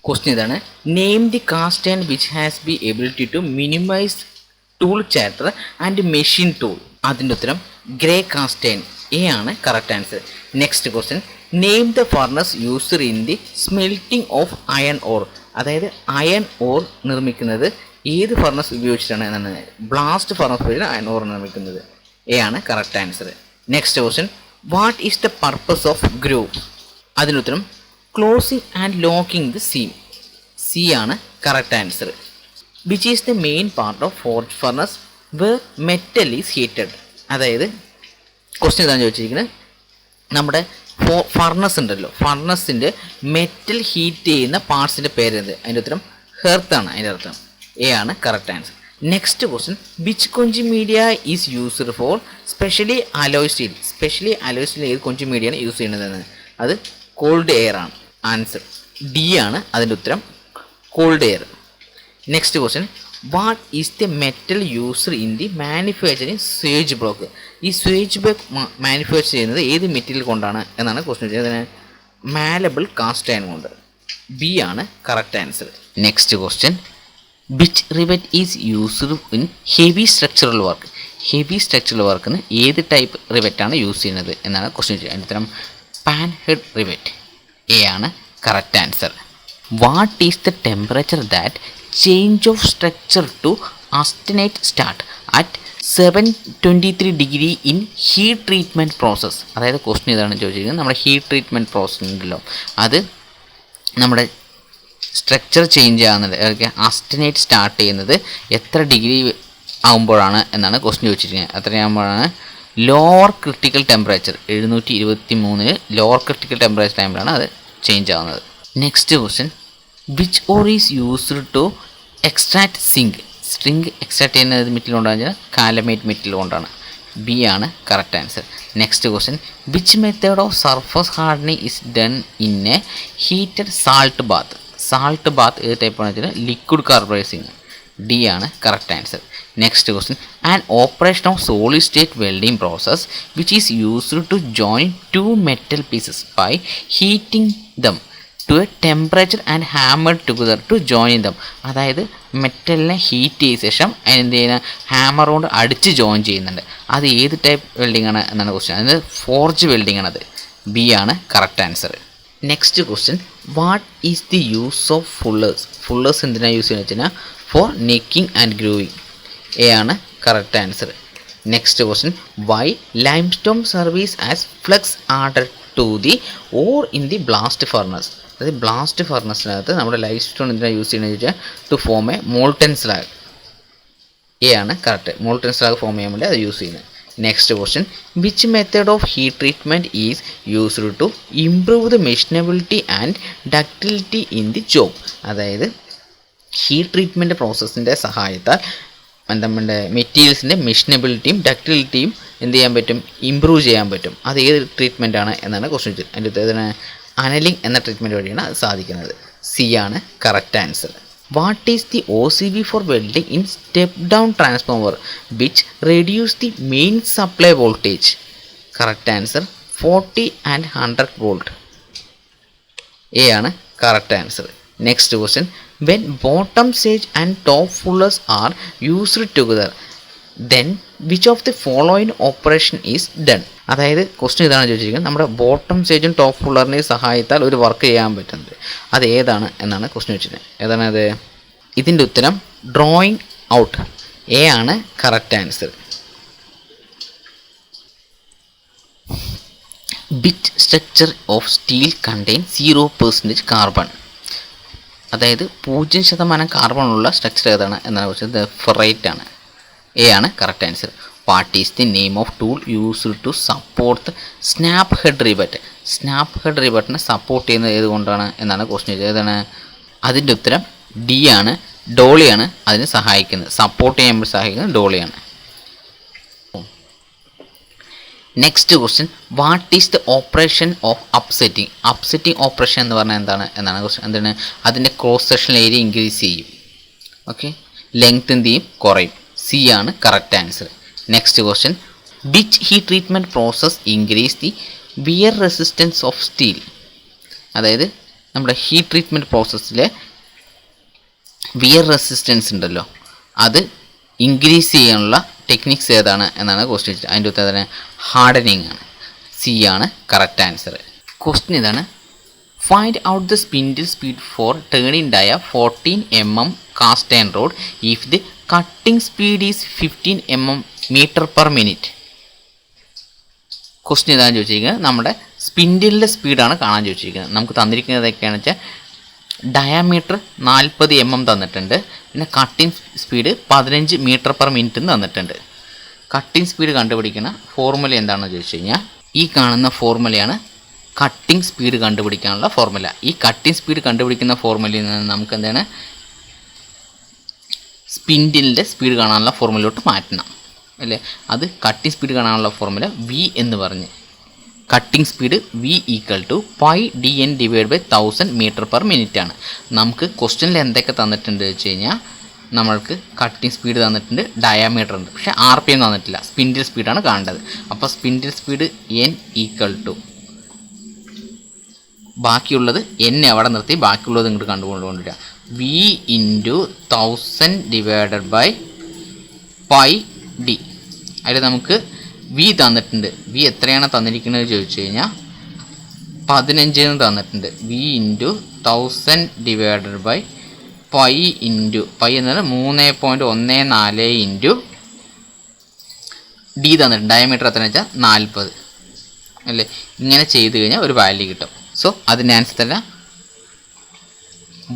Question ഇതാണ്. Name the cast and which has be ability to minimise tool chatter and machine tool. അതിൻ്റെ ഉത്തരം grey cast iron. A ആണ് correct answer. Next question. Name the furnace user in the smelting of iron ore. അതായത് iron ore നിർമ്മിക്കുന്നത് ഏത് furnace ഉപയോഗിച്ചിട്ടാണ് എന്നാണ്. Blast furnace ഉപയോഗിച്ചാണ് iron ore നിർമ്മിക്കുന്നത്. എ ആണ് correct answer. Next question. What is the purpose of groove. അതിനുത്തരം closing and locking the seam. C ആണ് correct answer. Which is the main part of forge furnace where metal is heated. അതായത് question ഇതാണ് ചോദിച്ചിരിക്കുന്നത്. നമ്മുടെ furnace ഉണ്ടല്ലോ, ഫർണസിൻ്റെ metal heat ചെയ്യുന്ന പാർട്സിൻ്റെ പേരെന്ത്. അതിൻ്റെ ഉത്തരം ഹെർത്താണ് അതിൻ്റെ അർത്ഥം. എ ആണ് correct answer. Next question. Which quenching media is used for specially alloy steel. Specially alloy steel ഏത് കൊഞ്ചി മീഡിയയാണ് യൂസ് ചെയ്യുന്നത്. അത് കോൾഡ് എയർ ആണ്. ആൻസർ ഡി ആണ് അതിൻ്റെ ഉത്തരം, cold air. Next question. What is the metal used in the manufacturing swage block. ഈ swage block manufacture ചെയ്യുന്നത് ഏത് മെറ്റീരിയൽ കൊണ്ടാണ് എന്നാണ് ക്വസ്റ്റ്യൻ ചെയ്യുന്നത്. മാലബിൾ കാസ്റ്റ് അയൺ കൊണ്ട്. ബി ആണ് correct answer. Next question. Which rivet is used in heavy structural work. Heavy structural വർക്കിന് ഏത് ടൈപ്പ് റിവറ്റാണ് യൂസ് ചെയ്യുന്നത് എന്നാണ് ക്വസ്റ്റ്യൻ ചെയ്യുന്നത്. അതിൻ്റെ ഉത്തരം പാൻ ഹെഡ് റിവറ്റ്. എ ആണ് correct answer. What is the temperature that change of structure to austenite start at 723 degree in heat treatment process. അതായത് question ഇതാണ് ചോദിച്ചിരിക്കുന്നത്. നമ്മുടെ ഹീറ്റ് ട്രീറ്റ്മെൻറ്റ് പ്രോസസ്സ് ഉണ്ടല്ലോ, അത് നമ്മുടെ സ്ട്രക്ചർ ചേഞ്ച് ആകുന്നത്, ആസ്റ്റനേറ്റ് സ്റ്റാർട്ട് ചെയ്യുന്നത് എത്ര ഡിഗ്രി ആകുമ്പോഴാണ് എന്നാണ് ക്വസ്റ്റ്യൻ ചോദിച്ചിരിക്കുന്നത്. എത്രയാകുമ്പോഴാണ് lower critical temperature 723 lower critical temperature ടൈമിലാണ് അത് ചേഞ്ച് ആകുന്നത്. Next question. Which ore is used to extract zinc. സ്ട്രിങ് എക്സ്ട്രാക്ട് ചെയ്യുന്നത് മെറ്റീരിയൽ കൊണ്ടാണ്, കാലമേറ്റ് മെറ്റീരിയൽ കൊണ്ടാണ്. ബി ആണ് correct answer. Next question. Which method of surface hardening is done in a heated salt bath. Salt bath ഏത് ടൈപ്പാണ് വെച്ചാൽ liquid carburising. D ആണ് correct answer. Next question. An operation of solid state welding process which is used to join two metal pieces by heating them to a temperature and hammer together to join them. അതായത് മെറ്റലിനെ heat ചെയ്ത ശേഷം എന്ത് ചെയ്യുന്ന hammer കൊണ്ട് അടിച്ച് join ചെയ്യുന്നുണ്ട്. അത് ഏത് ടൈപ്പ് വെൽഡിംഗ് ആണ് എന്നാണ് ക്വസ്റ്റ്യൻ. അത് ഫോർജ് വെൽഡിംഗ് ആണത്. ബി ആണ് correct answer. Next question. What is the use of fullers. Fullers എന്തിനാണ് യൂസ് ചെയ്യുന്നത് വെച്ചാൽ for necking and grooving. A ആണ് correct answer. Next question. Why limestone service as flux order to the ore in the blast furnace. അതായത് blast ഫർണസിനകത്ത് നമ്മുടെ limestone എന്തിനാണ് use ചെയ്യുന്നത് വെച്ചാൽ to form a molten slag. A ആണ് correct. Molten slag form ചെയ്യാൻ വേണ്ടി അത് യൂസ് ചെയ്യുന്നത്. Next question. Which method of heat treatment is used to improve the machinability and ductility in the job. അതായത് heat treatment പ്രോസസ്സിൻ്റെ സഹായത്താൽ നമ്മുടെ മെറ്റീരിയൽസിൻ്റെ മെഷീനബിലിറ്റിയും ഡക്റ്റിലിറ്റിയും എന്ത് ചെയ്യാൻ പറ്റും, ഇമ്പ്രൂവ് ചെയ്യാൻ പറ്റും. അത് ഏത് ട്രീറ്റ്മെൻ്റ് ആണ് എന്നാണ് ക്വസ്റ്റ്യൻ. അതിൻ്റെ ഇതിന് അനലിംഗ് എന്ന ട്രീറ്റ്മെൻറ്റ് വഴിയാണ് അത് സാധിക്കുന്നത്. സി ആണ് correct answer. What is the OCV for welding in step down transformer which reduce the main supply voltage. Correct answer 40 and 100 volt. A ആണ് correct answer. Next question. When bottom stage and top fullers are used together then which of the following operation is done. അതായത് question ഇതാണ് ചോദിച്ചിരിക്കുന്നത്. നമ്മുടെ bottom സ്റ്റേജും top ഫുള്ളറിൻ്റെയും സഹായത്താൽ ഒരു work ചെയ്യാൻ പറ്റുന്നത് അത് ഏതാണ് എന്നാണ് ക്വസ്റ്റ്യൻ വെച്ചിരിക്കുന്നത്. ഏതാണ് അത്? ഇതിൻ്റെ ഉത്തരം ഡ്രോയിങ് ഔട്ട്. എ ആണ് correct answer. Bit structure of steel contain 0% carbon. അതായത് 0% കാർബൺ ഉള്ള സ്ട്രക്ചർ ഏതാണ് എന്നാണ് വെച്ചത് ഫെറൈറ്റ് ആണ്. എ ആണ് correct answer. What is the name of tool used to support snap head rivet. Snap head റിബറ്റിനെ support ചെയ്യുന്നത് ഏതുകൊണ്ടാണ് എന്നാണ് ക്വസ്റ്റ്യൻ. ഏതാണ്? അതിൻ്റെ ഉത്തരം ഡി ആണ്, ഡോളിയാണ് അതിന് സഹായിക്കുന്നത്. സപ്പോർട്ട് ചെയ്യുമ്പോൾ സഹായിക്കുന്നത് ഡോളിയാണ്. Next question. What is the operation of upsetting. Upsetting operation എന്ന് പറഞ്ഞാൽ എന്താണ് എന്നാണ് ക്വസ്റ്റ്യൻ. എന്താണ്? അതിൻ്റെ ക്രോസ് സെക്ഷൻ ഏരിയ ഇൻക്രീസ് ചെയ്യും. ഓക്കെ, ലെങ്ത് എന്ത് ചെയ്യും? കുറയും. സി ആണ് correct answer. Next question. Which heat treatment process increase the wear resistance of steel. അതായത് നമ്മുടെ ഹീറ്റ് ട്രീറ്റ്മെൻറ്റ് പ്രോസസ്സിലെ വിയർ റെസിസ്റ്റൻസ് ഉണ്ടല്ലോ, അത് ഇൻക്രീസ് ചെയ്യാനുള്ള ടെക്നിക്സ് ഏതാണ് എന്നാണ് ക്വസ്റ്റ്യൻ വെച്ചിട്ട്. അതിൻ്റെ ഉത്തരം തന്നെ ഹാർഡനിങ് ആണ്. സി ആണ് കറക്റ്റ് ആൻസർ. ക്വസ്റ്റ്യൻ ഇതാണ്, find out the spindle speed for turning dia 14 mm cast iron rod if the cutting speed is 15 mm/min. Question ഇതാണ് ചോദിച്ചിരിക്കുന്നത്, നമ്മുടെ സ്പിൻഡിലിൻ്റെ സ്പീഡാണ് കാണാൻ ചോദിച്ചിരിക്കുന്നത്. നമുക്ക് തന്നിരിക്കുന്നത് ഒക്കെയാണെന്ന് വെച്ചാൽ ഡയാമീറ്റർ 40 mm തന്നിട്ടുണ്ട്, പിന്നെ കട്ടിംഗ് സ്പീഡ് 15 m/min തന്നിട്ടുണ്ട്. കട്ടിംഗ് സ്പീഡ് കണ്ടുപിടിക്കുന്ന ഫോർമുല എന്താണെന്ന് ചോദിച്ചു കഴിഞ്ഞാൽ ഈ കാണുന്ന ഫോർമുലയാണ് കട്ടിംഗ് സ്പീഡ് കണ്ടുപിടിക്കാനുള്ള ഫോർമുല. ഈ കട്ടിംഗ് സ്പീഡ് കണ്ടുപിടിക്കുന്ന ഫോർമുലയിൽ നിന്ന് നമുക്ക് എന്താണ് സ്പിൻഡിലിൻ്റെ സ്പീഡ് കാണാനുള്ള ഫോർമുലയോട്ട് മാറ്റണം അല്ലേ. അത് കട്ടിംഗ് സ്പീഡ് കാണാനുള്ള ഫോർമുല വി എന്ന് പറഞ്ഞ്, cutting speed V equal to πdn / 1000 m/min ആണ്. നമുക്ക് ക്വസ്റ്റ്യനിൽ എന്തൊക്കെ തന്നിട്ടുണ്ട് വെച്ച് കഴിഞ്ഞാൽ നമ്മൾക്ക് കട്ടിംഗ് സ്പീഡ് തന്നിട്ടുണ്ട്, ഡയാമീറ്റർ ഉണ്ട്, പക്ഷേ RPM തന്നിട്ടില്ല. സ്പിൻഡിൽ സ്പീഡാണ് കാണേണ്ടത്. അപ്പോൾ spindle speed n equal to ബാക്കിയുള്ളത് n എവിടെ നിർത്തി ബാക്കിയുള്ളത് ഇങ്ങോട്ട് കണ്ടുകൊണ്ടുവരിക. v × 1000 / πd. അതിൽ നമുക്ക് v തന്നിട്ടുണ്ട്. v എത്രയാണ് തന്നിരിക്കുന്നത് ചോദിച്ചു കഴിഞ്ഞാൽ 15 തന്നിട്ടുണ്ട്. v × 1000 / π എന്നത് 3.14 d തന്നിട്ടുണ്ട്. ഡയമീറ്റർ എത്രയെന്ന് വെച്ചാൽ 40 അല്ലേ. ഇങ്ങനെ ചെയ്ത് കഴിഞ്ഞാൽ ഒരു വാല്യൂ കിട്ടും. സോ അതിൻ്റെ ആൻസർ തന്നെ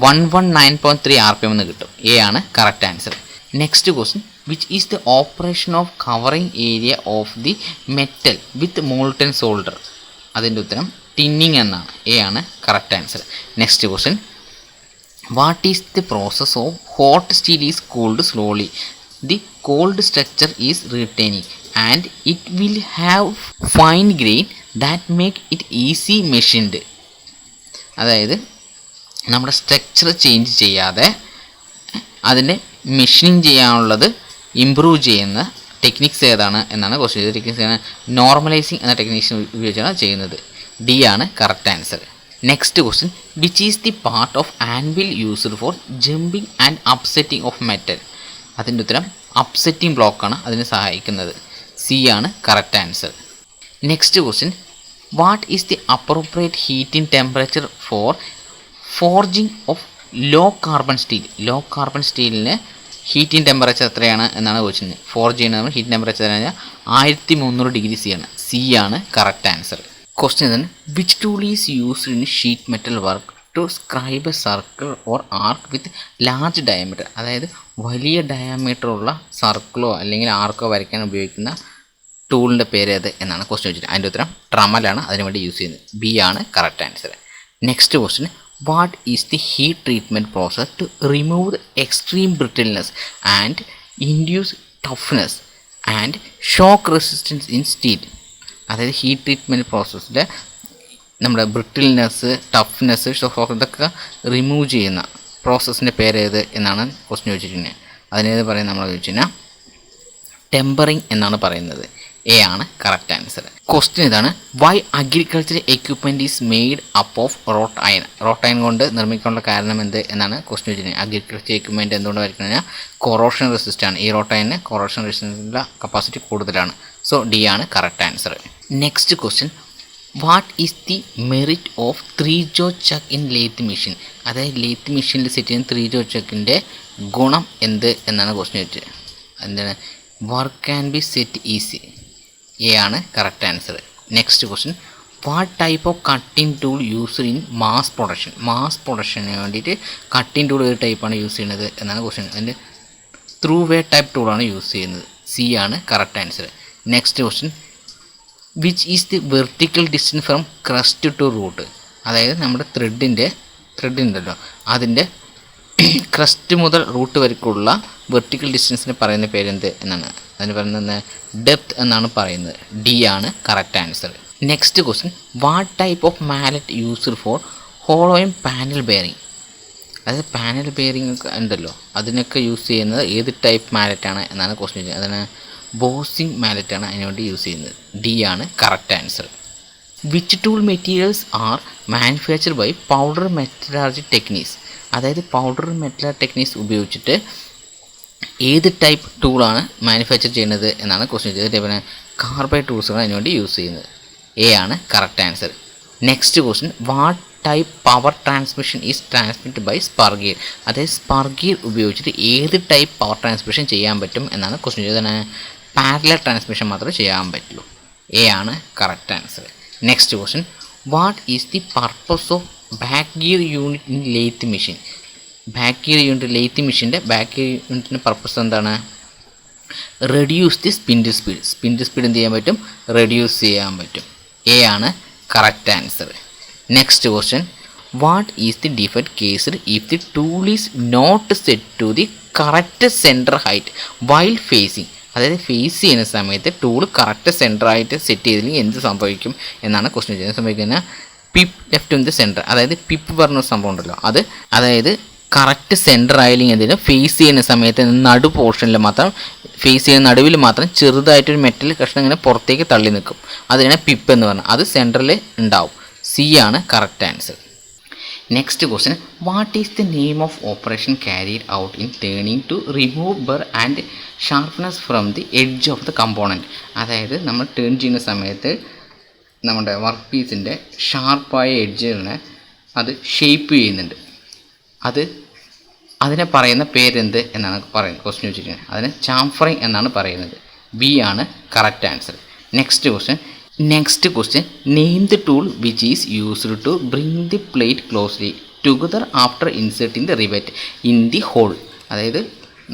119.3 RPM എന്ന് കിട്ടും. എ ആണ് correct answer. Next question, which is the operation of covering area of the metal with molten solder. അതിൻ്റെ ഉത്തരം ടിന്നിങ് എന്നാണ്. എ ആണ് correct answer. Next question, what is the process of hot steel is cooled slowly. The cold structure is retaining and it will have fine grain that make it easy machined. അതായത് നമ്മുടെ structure change ചെയ്യാതെ അതിൻ്റെ machining ചെയ്യാനുള്ളത് improve ചെയ്യുന്ന techniques ഏതാണ് എന്നാണ് question. Techniques normalising എന്ന techniques ഉപയോഗിച്ചാണ് ചെയ്യുന്നത്. ഡി ആണ് correct answer. Next question, which is the part of anvil used for jumping and upsetting of metal. അതിൻ്റെ ഉത്തരം അപ്സെറ്റിംഗ് ബ്ലോക്കാണ് അതിനെ സഹായിക്കുന്നത്. സി ആണ് correct answer. Next question, what is the appropriate heating temperature for forging of low carbon steel. Low carbon സ്റ്റീലിന് heating temperature എത്രയാണ് എന്നാണ് question. Forge ചെയ്യുന്ന ഹീറ്റ് ടെമ്പറേച്ചർ എന്ന് പറഞ്ഞാൽ 1300 ഡിഗ്രി സി ആണ്. സി ആണ് കറക്റ്റ് ആൻസർ. ക്വസ്റ്റ്യൻ ഇതാണ്, which tool is used in sheet metal work to scribe a circle or arc with large diameter. അതായത് വലിയ ഡയമീറ്റർ ഉള്ള സർക്കിളോ അല്ലെങ്കിൽ ആർക്കോ വരയ്ക്കാൻ ഉപയോഗിക്കുന്ന ടൂളിൻ്റെ പേര് ഏത് എന്നാണ് ക്വസ്റ്റ്യൻ വെച്ചിട്ട്. അതിൻ്റെ ഉത്തരം ട്രമലാണ് അതിനുവേണ്ടി യൂസ് ചെയ്യുന്നത്. ബി ആണ് correct answer. Next question, what is the heat treatment process to remove the extreme brittleness and induce toughness and shock resistance in steel. അതായത് ഹീറ്റ് ട്രീറ്റ്മെൻറ്റ് പ്രോസസ്സിൽ നമ്മുടെ ബ്രിട്ടിൽനെസ്, ടഫ്നെസ്, ഷോക്ക് ഇതൊക്കെ റിമൂവ് ചെയ്യുന്ന പ്രോസസ്സിൻ്റെ പേരേത് എന്നാണ് question ചോദിച്ചിരിക്കുന്നത്. അതിനേത് പറയുന്നത് നമ്മൾ ചോദിച്ചു കഴിഞ്ഞാൽ ടെമ്പറിങ് എന്നാണ് പറയുന്നത്. എ ആണ് കറക്റ്റ് ആൻസർ. ക്വസ്റ്റ്യൻ ഇതാണ്, why agriculture equipment is made up of wrought iron. Wrought iron കൊണ്ട് നിർമ്മിക്കാനുള്ള കാരണം എന്ത് എന്നാണ് ക്വസ്റ്റ്യൻ ചോദിച്ചിരിക്കുന്നത്. അഗ്രികൾച്ചർ എക്യുപ്മെൻറ്റ് എന്തുകൊണ്ട് വരയ്ക്കുന്നത് കഴിഞ്ഞാൽ കൊറോഷൻ റെസിസ്റ്റ് ആണ്. ഈ റോട്ട് അയണിന് കൊറോഷൻ റെസിസ്റ്റൻസിൻ്റെ കപ്പാസിറ്റി കൂടുതലാണ്. സോ ഡി ആണ് correct answer. Next question, what is the merit of 3-ജോ ചക്ക് ഇൻ ലേത്ത് മെഷീൻ. അതായത് ലേത്ത് മെഷീനിൽ സെറ്റ് ചെയ്യുന്ന 3-ജോ ചക്കിൻ്റെ ഗുണം എന്ത് എന്നാണ് ക്വസ്റ്റ്യൻ ചോദിച്ചത്. എന്താണ്, work can be set easy. A ആണ് correct answer. Next question, what type of cutting tool used in mass production. Mass പ്രൊഡക്ഷന് വേണ്ടിയിട്ട് കട്ടിംഗ് ടൂൾ ഏത് ടൈപ്പാണ് യൂസ് ചെയ്യുന്നത് എന്നാണ് ക്വസ്റ്റ്യൻ. അതിൻ്റെ ത്രൂ വേ ടൈപ്പ് ടൂളാണ് യൂസ് ചെയ്യുന്നത്. സി ആണ് correct answer. Next question, which is the vertical distance from crest to root. അതായത് നമ്മുടെ ത്രെഡ് ഉണ്ടല്ലോ, അതിൻ്റെ ക്രസ്റ്റ് മുതൽ റൂട്ട് വരയ്ക്കുള്ള വെർട്ടിക്കൽ ഡിസ്റ്റൻസിന് പറയുന്ന പേരെന്ത് എന്നാണ്. അതിന് പറയുന്നത് ഡെപ്ത് എന്നാണ് പറയുന്നത്. ഡി ആണ് correct answer. Next question, what type of mallet used for hollowing panel bearing. അതായത് പാനൽ ബെയറിംഗ് ഒക്കെ ഉണ്ടല്ലോ, അതിനൊക്കെ യൂസ് ചെയ്യുന്നത് ഏത് ടൈപ്പ് മാലറ്റാണ് എന്നാണ് ക്വസ്റ്റ്യൻ. അതിന് ബോസിംഗ് മാലറ്റാണ് അതിനുവേണ്ടി യൂസ് ചെയ്യുന്നത്. ഡി ആണ് correct answer. Which tool materials are manufacture by powder metallurgy techniques. അതായത് പൗഡർ മെറ്റലർജി ടെക്നീക്സ് ഉപയോഗിച്ചിട്ട് ഏത് ടൈപ്പ് ടൂളാണ് മാനുഫാക്ചർ ചെയ്യുന്നത് എന്നാണ് ക്വസ്റ്റ്യൻ ചെയ്തത്. അതേപോലെ കാർബൈഡ് ടൂൾസാണ് അതിനുവേണ്ടി യൂസ് ചെയ്യുന്നത്. എ ആണ് correct answer. Next question, what type power transmission is transmit by spur gear. അതായത് സ്പർ ഗിയർ ഉപയോഗിച്ചിട്ട് ഏത് ടൈപ്പ് പവർ ട്രാൻസ്മിഷൻ ചെയ്യാൻ പറ്റും എന്നാണ് ക്വസ്റ്റ്യൻ ചെയ്തത്. പാരലൽ ട്രാൻസ്മിഷൻ മാത്രമേ ചെയ്യാൻ പറ്റുള്ളൂ. എ ആണ് correct answer. Next question, what is the purpose of back gear unit in lathe machine. Back gear unit lathe മെഷീൻ്റെ ബാക്ക് ഗിയർ യൂണിറ്റിൻ്റെ പർപ്പസ് എന്താണ്? Reduce the spindle speed. Spindle speed എന്ത് ചെയ്യാൻ പറ്റും? റെഡ്യൂസ് ചെയ്യാൻ പറ്റും. എ ആണ് correct answer. Next question, what is the defect case if the tool is not set to the correct centre height while facing. അതായത് face ചെയ്യുന്ന സമയത്ത് tool correct സെൻറ്ററായിട്ട് set ചെയ്തില്ലെങ്കിൽ എന്ത് സംഭവിക്കും എന്നാണ് ക്വസ്റ്റ്യൻ ചെയ്യുന്നത്. സംഭവിക്കുന്നത് pip left in the centre. അതായത് പിപ്പ് പറഞ്ഞ സംഭവം ഉണ്ടല്ലോ, അതായത് കറക്റ്റ് സെൻറ്റർ ആയില്ലെങ്കിൽ എന്തെങ്കിലും ഫേസ് ചെയ്യുന്ന സമയത്ത് നടു പോർഷനിൽ മാത്രം, ഫേസ് ചെയ്യുന്ന നടുവിൽ മാത്രം ചെറുതായിട്ടൊരു മെറ്റൽ കഷ്ണം ഇങ്ങനെ പുറത്തേക്ക് തള്ളി നിൽക്കും. അതിനാണ് പിപ്പ് എന്ന് പറഞ്ഞാൽ. അത് സെൻറ്ററിൽ ഉണ്ടാവും. സി ആണ് correct answer. Next question, what is the name of operation carried out in turning to remove burr and sharpness from the edge of the component. അതായത് നമ്മൾ ടേൺ ചെയ്യുന്ന സമയത്ത് നമ്മുടെ വർക്ക് പീസിൻ്റെ ഷാർപ്പായ എഡ്ജിനെ അത് ഷേപ്പ് ചെയ്യുന്നുണ്ട്. അതിനെ പറയുന്ന പേരെന്ത് എന്നാണ് പറയുന്നത് ക്വസ്റ്റ്യൻ വെച്ചിരിക്കുന്നത്. അതിന് ചാംഫറിങ് എന്നാണ് പറയുന്നത്. ബി ആണ് correct answer. Next question, name the tool which is used to bring the plate closely together after inserting the rivet in the hole. അതായത്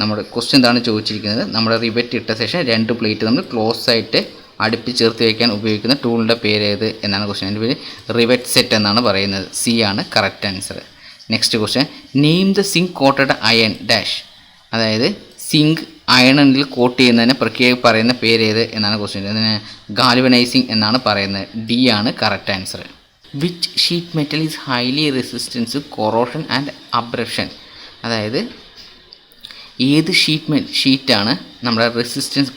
നമ്മുടെ ക്വസ്റ്റ്യൻ എന്താണ് ചോദിച്ചിരിക്കുന്നത്? നമ്മുടെ റിവറ്റ് ഇട്ട ശേഷം രണ്ട് പ്ലേറ്റ് നമ്മൾ ക്ലോസ് ആയിട്ട് അടുപ്പിച്ച് ചേർത്ത് വയ്ക്കാൻ ഉപയോഗിക്കുന്ന ടൂളിൻ്റെ പേര് ഏത് എന്നാണ് ക്വസ്റ്റ്യൻ. അതിൻ്റെ പേര് റിവറ്റ് സെറ്റ് എന്നാണ് പറയുന്നത്. സി ആണ് correct answer. Next question, name the zinc coated iron dash. അതായത് സിങ്ക് അയണിൽ കോട്ട് ചെയ്യുന്നതിന് പ്രത്യേകം പറയുന്ന പേര് ഏത് എന്നാണ് ക്വസ്റ്റ്യൻ. അതിന് ഗാൽവനൈസിങ് എന്നാണ് പറയുന്നത്. ഡി ആണ് correct answer. Which sheet metal is highly resistance corrosion and abruption. അതായത് ഏത് ഷീറ്റാണ് നമ്മുടെ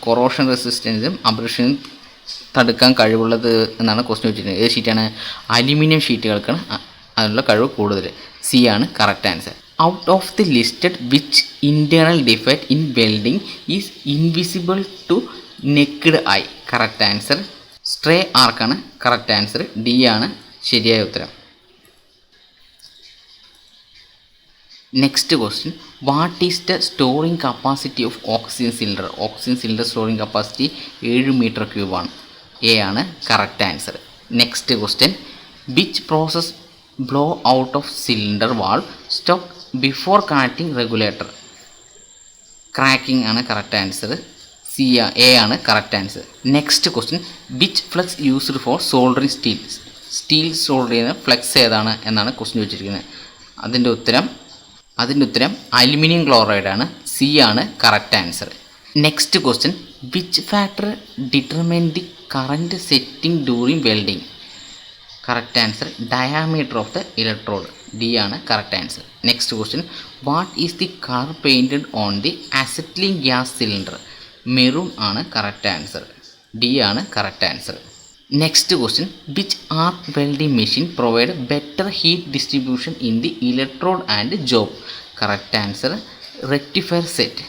കൊറോഷൻ റെസിസ്റ്റൻസും അബ്രപ്ഷനും തടുക്കാൻ കഴിവുള്ളത് എന്നാണ് ക്വസ്റ്റ്യൻ വെച്ചിരിക്കുന്നത്. ഏത് ഷീറ്റാണ്? അലുമിനിയം ഷീറ്റുകൾക്കാണ് അതിനുള്ള കഴിവ് കൂടുതൽ. സി ആണ് correct answer. Out of the listed which internal defect in welding is invisible to naked eye. Correct answer stray ആർക്കാണ് കറക്റ്റ് ആൻസർ. ഡി ആണ് ശരിയായ ഉത്തരം. Next question, what is the storing capacity of oxygen cylinder. Oxygen cylinder storing capacity 7 metre ക്യൂബാണ്. A ആണ് correct answer. Next question, which process blow out of cylinder valve stop before connecting regulator. Cracking ആണ് correct answer. A ആണ് correct answer. Next question, which flux used for soldering steel solder ചെയ്യുന്ന flux ഏതാണ് എന്നാണ് question വെച്ചിരിക്കുന്നത്. അതിൻ്റെ ഉത്തരം aluminium chloride ആണ്. C ആണ് correct answer. Next question, which factor determine the current setting during welding. Correct answer diameter of the electrode. D ആണ് correct answer. Next question, what is the colour painted on the acetylene gas cylinder. Maroon ആണ് correct answer. D ആണ് correct answer. Next question, which arc welding machine provide better heat distribution in the electrode and job. Correct answer rectifier set.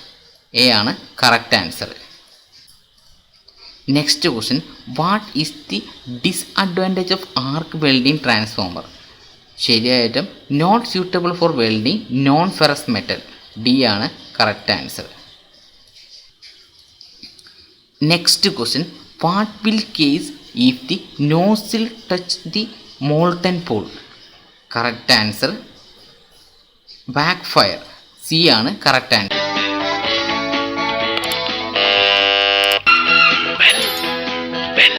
A ആണ് correct answer. Next question, what is the disadvantage of arc welding transformer. ശരിയായിട്ടും not suitable for welding non ferrous metal. D ആണ് correct answer. Next question, what will case if the nozzle touch the molten pool. Correct answer back fire. C ആണ് correct answer.